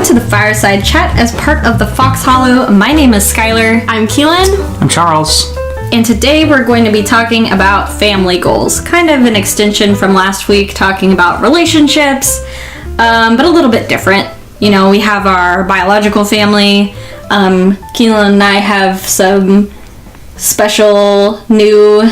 to the Fireside Chat as part of the Fox Hollow. My name is Schuyler. I'm Keelin. I'm Charles. And today we're going to be talking about family goals. Kind of an extension from last week, talking about relationships, but a little bit different. You know, we have our biological family. Keelin and I have some special new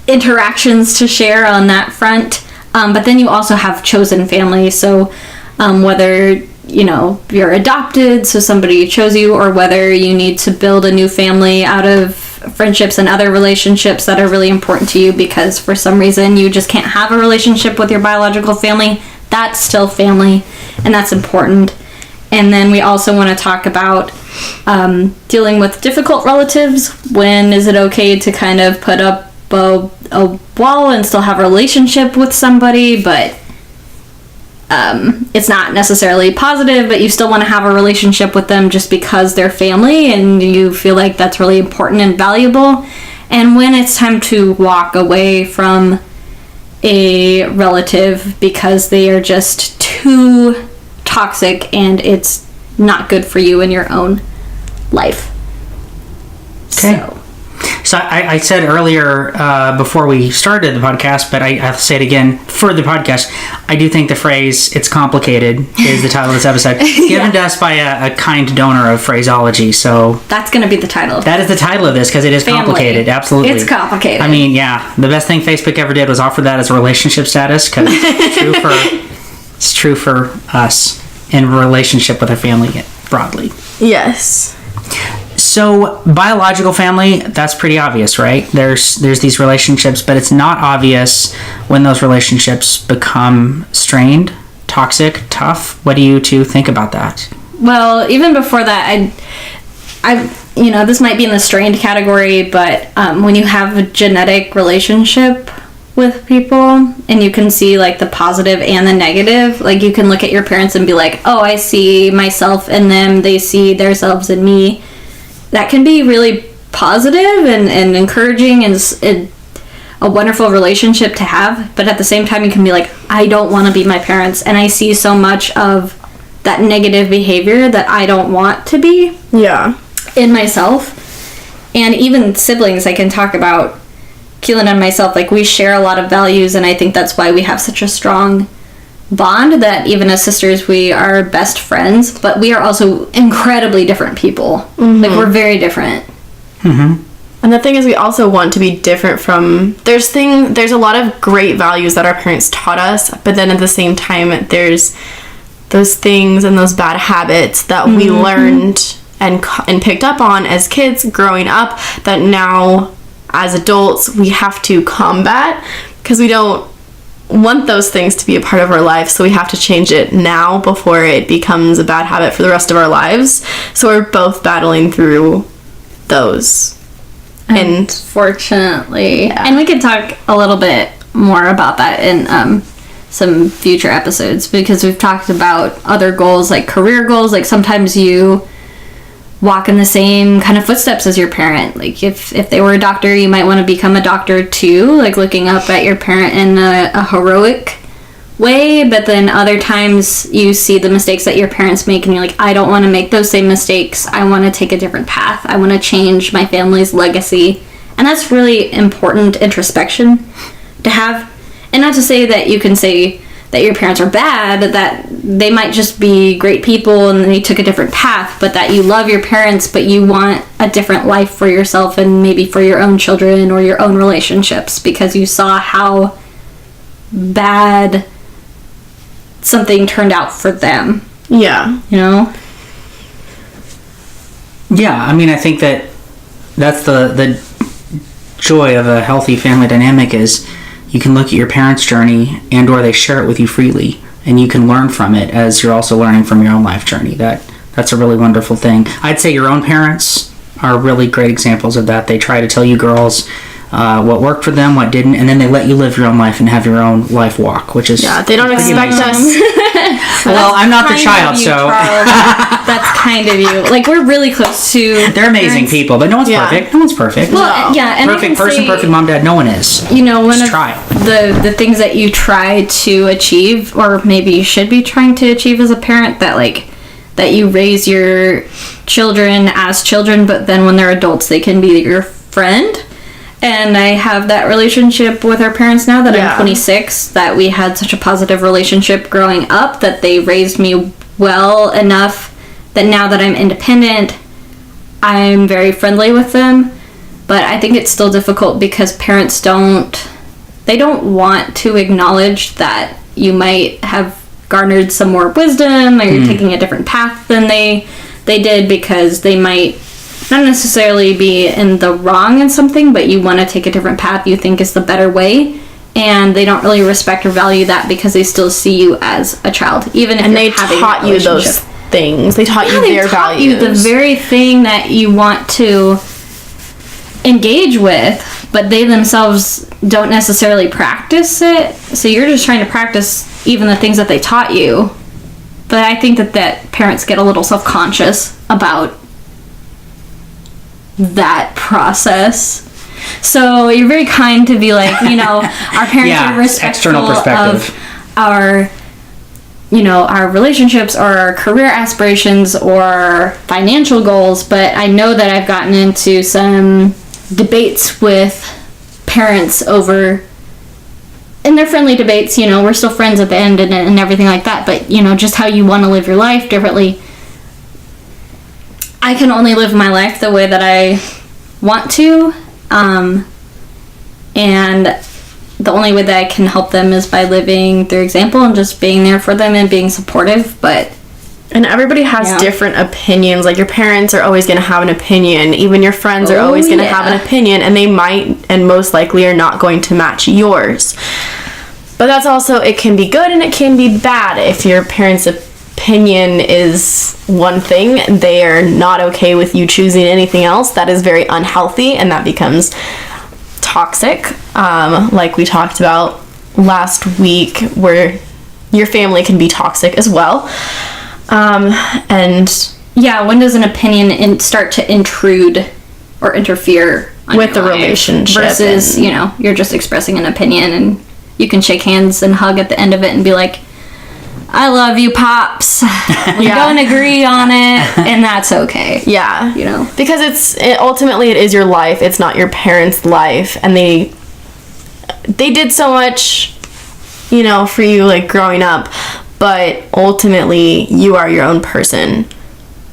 interactions to share on that front. But then you also have chosen family. So whether, you know, you're adopted, so somebody chose you, or whether you need to build a new family out of friendships and other relationships that are really important to you because for some reason you just can't have a relationship with your biological family, that's still family, and that's important. And then we also want to talk about dealing with difficult relatives. When is it okay to kind of put up a wall and still have a relationship with somebody, but it's not necessarily positive, but you still want to have a relationship with them just because they're family and you feel like that's really important and valuable. And when it's time to walk away from a relative because they are just too toxic and it's not good for you in your own life. Okay. So I said earlier before we started the podcast, but I'll say it again for the podcast, I do think the phrase, "it's complicated," is the title of this episode. Given to us by a kind donor of phraseology, so... That's going to be the title. That is the title of this, because it is complicated, absolutely. It's complicated. I mean, yeah, the best thing Facebook ever did was offer that as a relationship status, because it's true for us in relationship with our family broadly. Yes. So, biological family, that's pretty obvious, right? There's these relationships, but it's not obvious when those relationships become strained, toxic, tough. What do you two think about that? Well, even before that, I you know, this might be in the strained category, but when you have a genetic relationship with people and you can see like the positive and the negative, like you can look at your parents and be like, oh, I see myself in them, they see themselves in me. That can be really positive and encouraging and a wonderful relationship to have. But at the same time, you can be like, I don't want to be my parents. And I see so much of that negative behavior that I don't want to be in myself. And even siblings, I can talk about Keelin and myself. Like, we share a lot of values. And I think that's why we have such a strong bond, that even as sisters we are best friends, but we are also incredibly different people. Like, we're very different. And the thing is, we also want to be different from... There's a lot of great values that our parents taught us, but then at the same time there's those things and those bad habits that we learned and picked up on as kids growing up that now as adults we have to combat, because we don't want those things to be a part of our life, so we have to change it now before it becomes a bad habit for the rest of our lives. So we're both battling through those. Unfortunately. And we could talk a little bit more about that in some future episodes, because we've talked about other goals, like career goals. Like, sometimes you walk in the same kind of footsteps as your parent. Like, if they were a doctor, you might want to become a doctor too, like looking up at your parent in a heroic way. But then other times you see the mistakes that your parents make and you're like, I don't want to make those same mistakes. I want to take a different path. I want to change my family's legacy. And that's really important introspection to have. And not to say that you can say that your parents are bad, that they might just be great people and they took a different path, but that you love your parents, but you want a different life for yourself and maybe for your own children or your own relationships, because you saw how bad something turned out for them. Yeah. You know? Yeah, I mean, I think that's the joy of a healthy family dynamic, is you can look at your parents' journey and or they share it with you freely, and you can learn from it as you're also learning from your own life journey. That's a really wonderful thing. I'd say your own parents are really great examples of that. They try to tell you girls what worked for them, what didn't, and then they let you live your own life and have your own life walk, which is... Yeah, they don't expect us... Well, I'm not the child, so that's kind of you. Like, we're really close to. They're amazing people, but no one's perfect. No one's perfect. Well, yeah, and perfect person, perfect mom, dad. No one is. One Just of the things that you try to achieve, or maybe you should be trying to achieve as a parent, that you raise your children as children, but then when they're adults, they can be your friend. And I have that relationship with our parents now that I'm 26, that we had such a positive relationship growing up, that they raised me well enough that now that I'm independent, I'm very friendly with them. But I think it's still difficult because parents don't want to acknowledge that you might have garnered some more wisdom, or you're taking a different path than they did, because they might not necessarily be in the wrong in something, but you want to take a different path you think is the better way, and they don't really respect or value that because they still see you as a child, even if they taught you those things. They taught you their values. You the very thing that you want to engage with, but they themselves don't necessarily practice it. So you're just trying to practice even the things that they taught you. But I think that parents get a little self-conscious about that process. So you're very kind to be like, our parents are respectful external perspective of our relationships or our career aspirations or financial goals. But I know that I've gotten into some debates with parents over, and they're friendly debates, we're still friends at the end and everything like that, but just how you want to live your life differently. I can only live my life the way that I want to, and the only way that I can help them is by living through example and just being there for them and being supportive. And everybody has different opinions. Like, your parents are always going to have an opinion. Even your friends are always going to have an opinion, and they might and most likely are not going to match yours. But that's also, it can be good and it can be bad. If your parents' opinion is one thing, they are not okay with you choosing anything else, that is very unhealthy, and that becomes toxic. Like we talked about last week, where your family can be toxic as well. When does an opinion start to intrude or interfere with the relationship versus you're just expressing an opinion, and you can shake hands and hug at the end of it and be like, I love you, Pops. We don't agree on it, and that's okay. Yeah. Because ultimately it is your life. It's not your parents' life, and they did so much, for you, like, growing up, but ultimately you are your own person.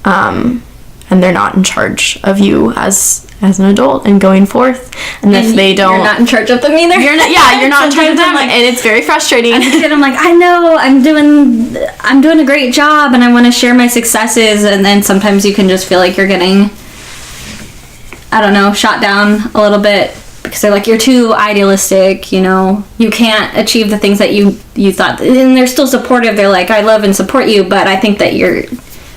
And they're not in charge of you as an adult and going forth. And if they don't... You're not in charge of them either. You're not in charge of them, and it's very frustrating. As a kid, I'm like, I know, I'm doing a great job, and I want to share my successes, and then sometimes you can just feel like you're getting, shot down a little bit, because they're like, you're too idealistic, you can't achieve the things that you thought, and they're still supportive. They're like, I love and support you, but I think that you're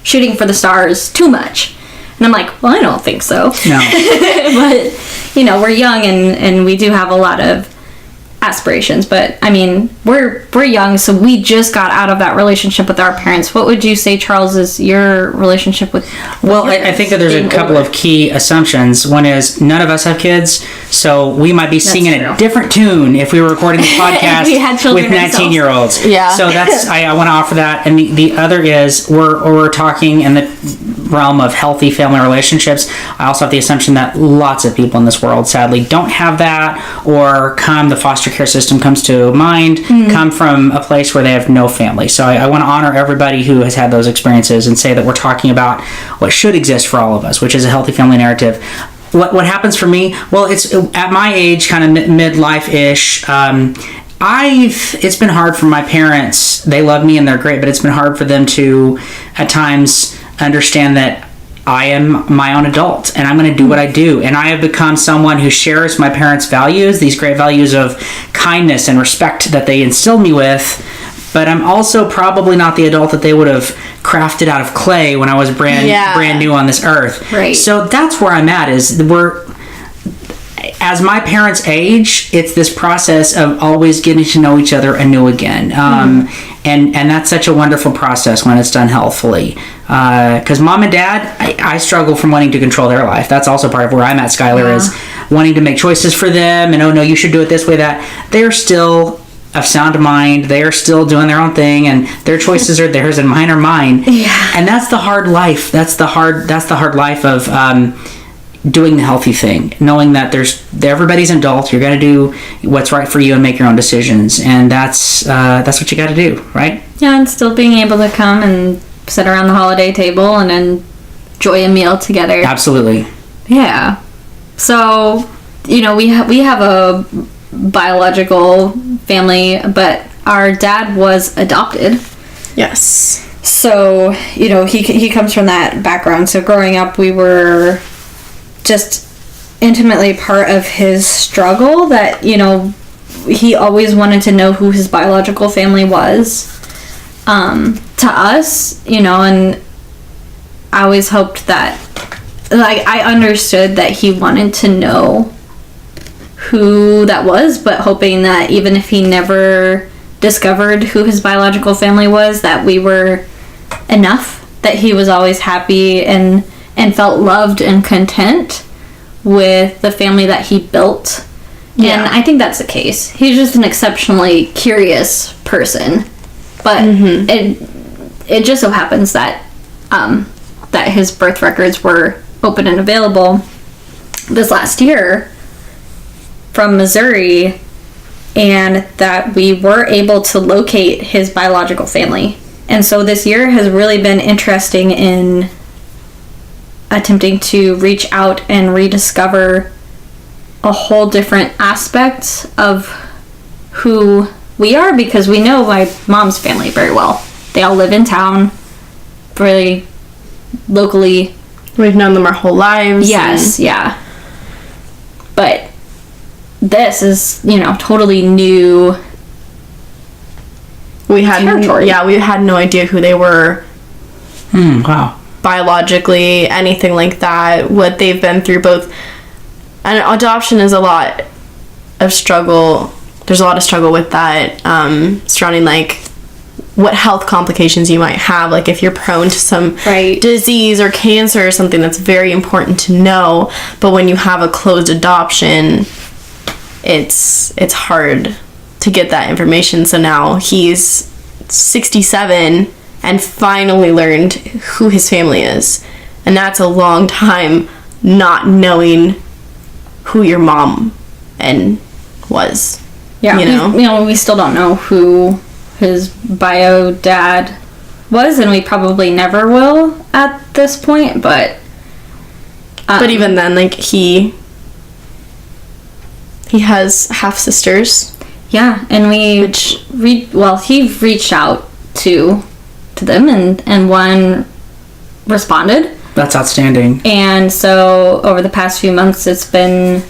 shooting for the stars too much. And I'm like, well, I don't think so. No. But, we're young and we do have a lot of aspirations. But, we're young, so we just got out of that relationship with our parents. What would you say, Charles, is your relationship with Well, I think that there's a couple of key assumptions. One is none of us have kids, so we might be singing a different tune if we were recording this podcast with 19-year-olds. Yeah. So that's I want to offer that. And the other is we're talking in the realm of healthy family relationships. I also have the assumption that lots of people in this world sadly don't have that, or the foster care system comes to mind, come from a place where they have no family. So I want to honor everybody who has had those experiences and say that we're talking about what should exist for all of us, which is a healthy family narrative. What happens for me? Well, it's at my age, kind of midlife-ish. It's been hard for my parents. They love me and they're great, but it's been hard for them to, at times, understand that I am my own adult and I'm going to do what I do. And I have become someone who shares my parents' values, these great values of kindness and respect that they instilled me with. But I'm also probably not the adult that they would have crafted out of clay when I was brand new on this earth. Right. So that's where I'm at, is as my parents age, it's this process of always getting to know each other anew again. And that's such a wonderful process when it's done healthfully. Because mom and dad, I struggle from wanting to control their life. That's also part of where I'm at, Schuyler, is wanting to make choices for them. And, oh, no, you should do it this way, that. They're still of sound mind. They are still doing their own thing, and their choices are theirs and mine are mine. Yeah. And that's the hard life. That's the hard life of doing the healthy thing, knowing that everybody's an adult. You're going to do what's right for you and make your own decisions, and that's what you got to do, right? Yeah, and still being able to come and sit around the holiday table and enjoy a meal together. Absolutely. Yeah. So, we have a biological family, but our dad was adopted. Yes. So, he comes from that background. So growing up, we were just intimately part of his struggle that, he always wanted to know who his biological family was. To us, and I always hoped that, I understood that he wanted to know who that was, but hoping that even if he never discovered who his biological family was, that we were enough, that he was always happy and felt loved and content with the family that he built. Yeah. And I think that's the case. He's just an exceptionally curious person. But it just so happens that that his birth records were open and available this last year from Missouri, and that we were able to locate his biological family. And so this year has really been interesting in attempting to reach out and rediscover a whole different aspect of who we are, because we know my mom's family very well. They all live in town, really locally. We've known them our whole lives. Yes, yeah. But this is, totally new. We had territory. Yeah, we had no idea who they were. Wow. Biologically, anything like that. What they've been through, both. And adoption is a lot of struggle. There's a lot of struggle with that, surrounding what health complications you might have, if you're prone to some disease or cancer or something. That's very important to know. But when you have a closed adoption, it's hard to get that information. So now he's 67 and finally learned who his family is, and that's a long time not knowing who your mom was. Yeah, we still don't know who his bio dad was, and we probably never will at this point, but even then, he has half sisters. Yeah, and he reached out to them, and one responded. That's outstanding. And so over the past few months, it's been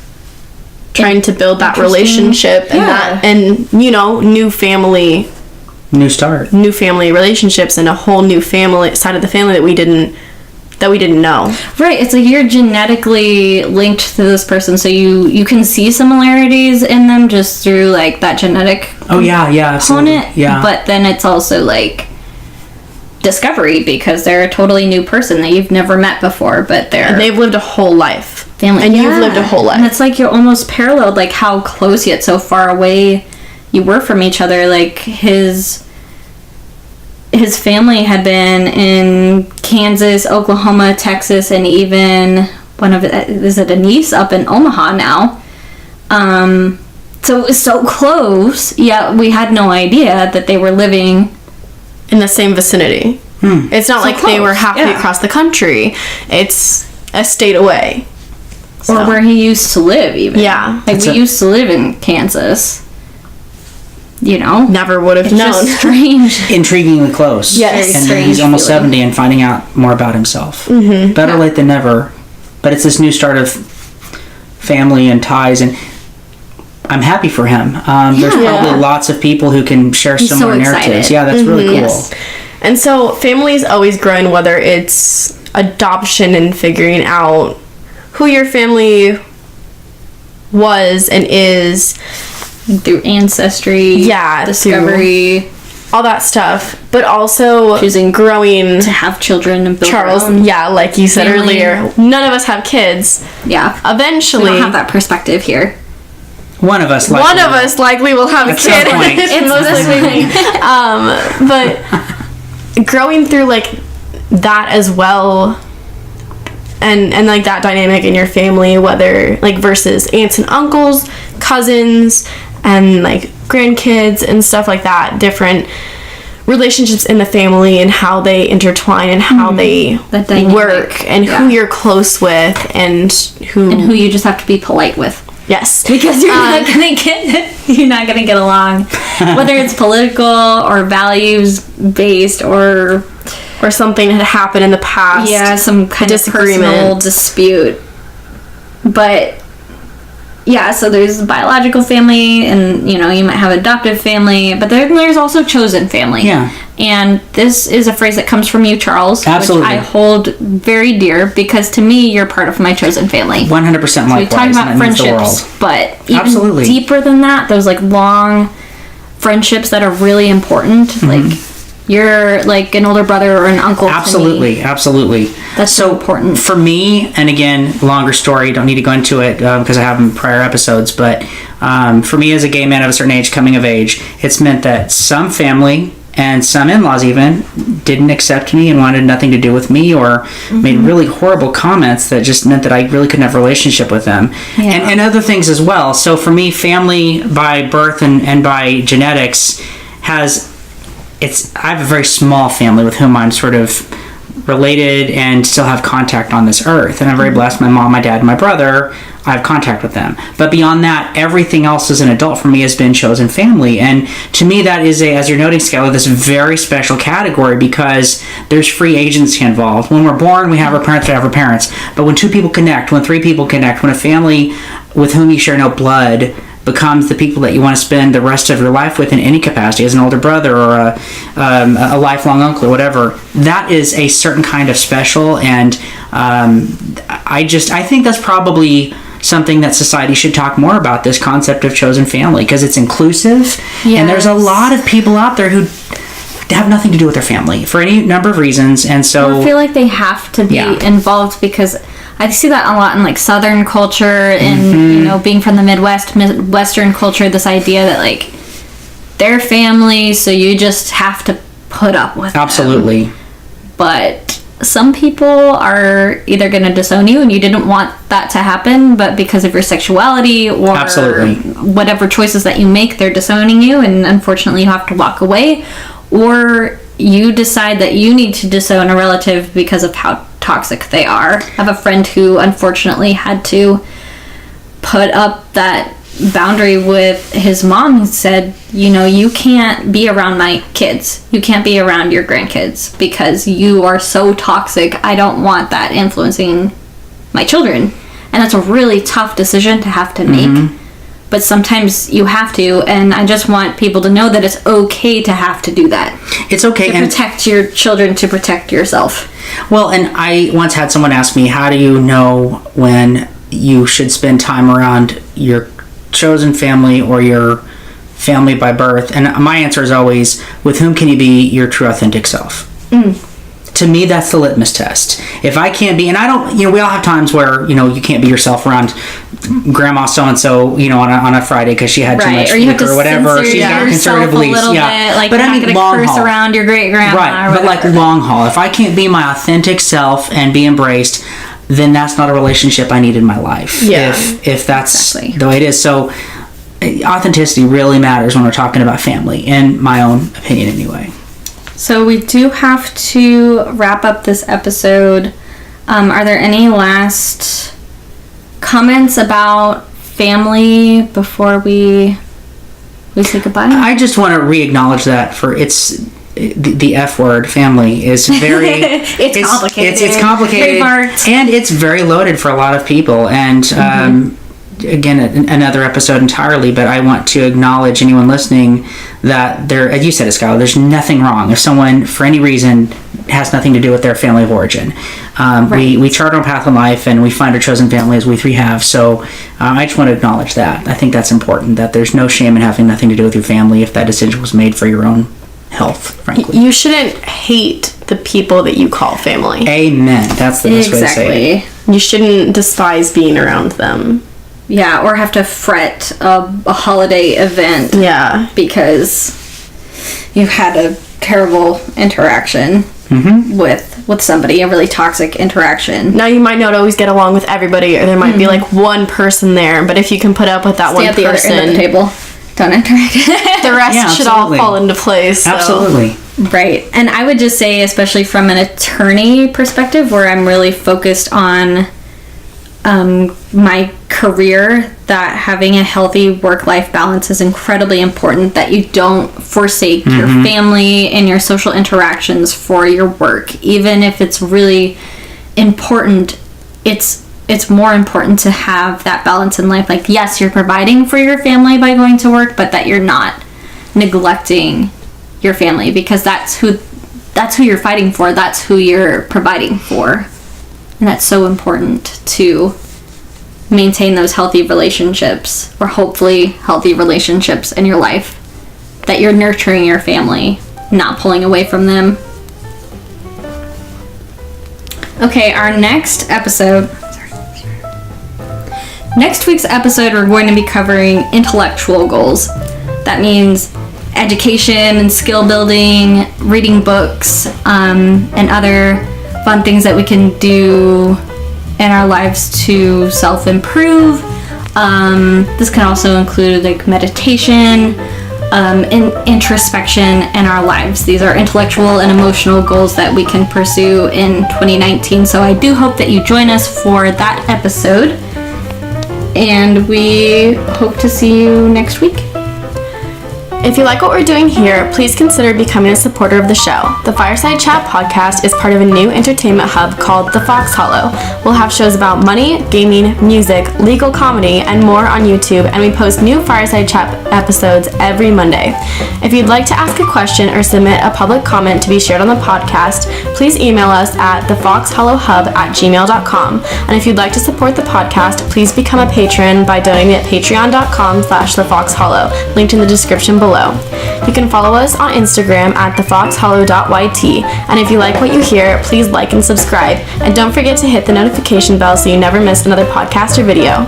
trying to build that relationship and new family, new start, new family relationships, and a whole new family side of the family that we didn't know. Right, it's you're genetically linked to this person, so you can see similarities in them just through that genetic component. Yeah. But then it's also discovery, because they're a totally new person that you've never met before, but they've lived a whole life. Family. And you've lived a whole life. And it's you're almost paralleled, how close yet so far away you were from each other. His family had been in Kansas, Oklahoma, Texas, and even is it a niece up in Omaha now. So it was so close, yet we had no idea that they were living in the same vicinity. It's not so they were halfway across the country. It's a state away. So. Or where he used to live, even. Yeah. We used to live in Kansas. Never would have known. Just strange. Intriguingly close. Yes. And then he's almost 70 and finding out more about himself. Better late than never. But it's this new start of family and ties, and I'm happy for him. There's probably lots of people who can share similar narratives. Yeah, that's really cool. Yes. And so families always growing, whether it's adoption and figuring out who your family was and is through ancestry, discovery, all that stuff, but also choosing growing to have children and build Charles, their own like you said family. earlier, none of us have kids. Yeah. Eventually, we don't have that perspective here. One of us likely will have a kid. It's mostly me. But growing through like that as well, and like that dynamic in your family, whether like versus aunts and uncles, cousins, and like grandkids and stuff like that, different relationships in the family and how they intertwine and how they work and who you're close with and who you just have to be polite with. Yes, because you're not gonna get along, whether it's political or values based or something had happened in the past. Yeah, some kind of personal dispute. But yeah, so there's biological family, and you might have adoptive family, but there's also chosen family. Yeah. And this is a phrase that comes from you, Charles. Absolutely. Which I hold very dear, because to me, you're part of my chosen family. 100% so likewise. we talk about friendships, but even deeper than that, those like long friendships that are really important. Mm-hmm. Like you're like an older brother or an uncle. Absolutely, to me. Absolutely. That's so important for me. And again, longer story. Don't need to go into it because I have in prior episodes. But for me, as a gay man of a certain age, coming of age, it's meant that some family and some in-laws even didn't accept me and wanted nothing to do with me, or made really horrible comments that just meant that I really couldn't have a relationship with them. Yeah. And other things as well. So for me, family by birth and by genetics I have a very small family with whom I'm sort of related and still have contact on this earth. And I'm very blessed. My mom, my dad, and my brother, I have contact with them. But beyond that, everything else as an adult for me has been chosen family. And to me, that is, as you're noting, Schuyler, this very special category because there's free agency involved. When we're born, we have our parents, we have our parents. But when two people connect, when three people connect, when a family with whom you share no blood becomes the people that you want to spend the rest of your life with in any capacity, as an older brother or a lifelong uncle or whatever, that is a certain kind of special. And I think that's probably something that society should talk more about, this concept of chosen family, because it's inclusive. Yes. And there's a lot of people out there who have nothing to do with their family for any number of reasons. And so I feel like they have to be involved, because I see that a lot in like Southern culture and being from the Midwestern culture, this idea that like they're family, so you just have to put up with Absolutely. them. But some people are either going to disown you and you didn't want that to happen, but because of your sexuality or whatever choices that you make, they're disowning you, and unfortunately you have to walk away. Or you decide that you need to disown a relative because of how toxic they are. I have a friend who unfortunately had to put up that boundary with his mom. He said, you can't be around my kids. You can't be around your grandkids because you are so toxic. I don't want that influencing my children. And that's a really tough decision to have to make. But sometimes you have to, and I just want people to know that it's okay to have to do that. It's okay. To protect your children, to protect yourself. Well, and I once had someone ask me, how do you know when you should spend time around your chosen family or your family by birth? And my answer is always, with whom can you be your true authentic self? To me, that's the litmus test. If I can't be, and I don't, we all have times where, you can't be yourself around grandma so-and-so, on a Friday because she had too much liquor or whatever. She's got conservative beliefs. Like, but you're not going to curse haul. around your great-grandma. Right, but like long haul. If I can't be my authentic self and be embraced, then that's not a relationship I need in my life. Yeah. If that's the way it is. So authenticity really matters when we're talking about family, in my own opinion anyway. So we do have to wrap up this episode. Are there any last comments about family before we say goodbye? I just want to re-acknowledge that the F word, family, is very it's complicated. It's complicated, and it's very loaded for a lot of people. And again, another episode entirely, but I want to acknowledge anyone listening that as you said, Schuyler, there's nothing wrong. If someone, for any reason, has nothing to do with their family of origin. We chart our path in life, and we find our chosen family as we three have. So I just want to acknowledge that. I think that's important, that there's no shame in having nothing to do with your family if that decision was made for your own health, frankly. You shouldn't hate the people that you call family. Amen. That's the best way to say it. You shouldn't despise being around them. Yeah, or have to fret a holiday event. Yeah. Because you've had a terrible interaction with somebody, a really toxic interaction. Now, you might not always get along with everybody, or there might be like one person there, but if you can put up with that Stay one at the person, other end of the table. Don't interact. the rest should all fall into place. So. Absolutely. Right. And I would just say, especially from an attorney perspective, where I'm really focused on my career, that having a healthy work-life balance is incredibly important, that you don't forsake your family and your social interactions for your work. Even if it's really important, it's more important to have that balance in life. Like, yes, you're providing for your family by going to work, but that you're not neglecting your family, because that's who you're fighting for. That's who you're providing for. And that's so important to maintain those healthy relationships, or hopefully healthy relationships in your life, that you're nurturing your family, not pulling away from them. Okay, our next week's episode, we're going to be covering intellectual goals. That means education and skill building, reading books, and other fun things that we can do in our lives to self-improve. This can also include like meditation, and introspection in our lives. These are intellectual and emotional goals that we can pursue in 2019. So I do hope that you join us for that episode, and we hope to see you next week. If you like what we're doing here, please consider becoming a supporter of the show. The Fireside Chat podcast is part of a new entertainment hub called The Fox Hollow. We'll have shows about money, gaming, music, legal comedy, and more on YouTube, and we post new Fireside Chat episodes every Monday. If you'd like to ask a question or submit a public comment to be shared on the podcast, please email us at thefoxhollowhub@gmail.com. And if you'd like to support the podcast, please become a patron by donating at patreon.com/thefoxhollow, linked in the description below. You can follow us on Instagram at thefoxhollow.yt, and if you like what you hear, please like and subscribe, and don't forget to hit the notification bell so you never miss another podcast or video.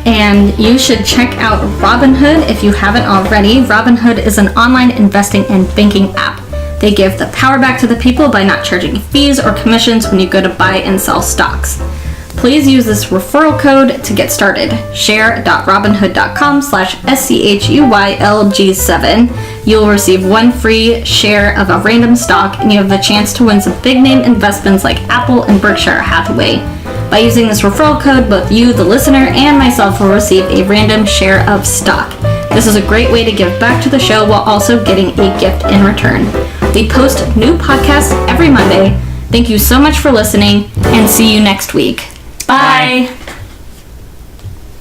And you should check out Robinhood if you haven't already. Robinhood is an online investing and banking app. They give the power back to the people by not charging fees or commissions when you go to buy and sell stocks. Please use this referral code to get started. share.robinhood.com/SCHUYLG7. You'll receive one free share of a random stock, and you have the chance to win some big name investments like Apple and Berkshire Hathaway. By using this referral code, both you, the listener, and myself will receive a random share of stock. This is a great way to give back to the show while also getting a gift in return. We post new podcasts every Monday. Thank you so much for listening, and see you next week. Bye.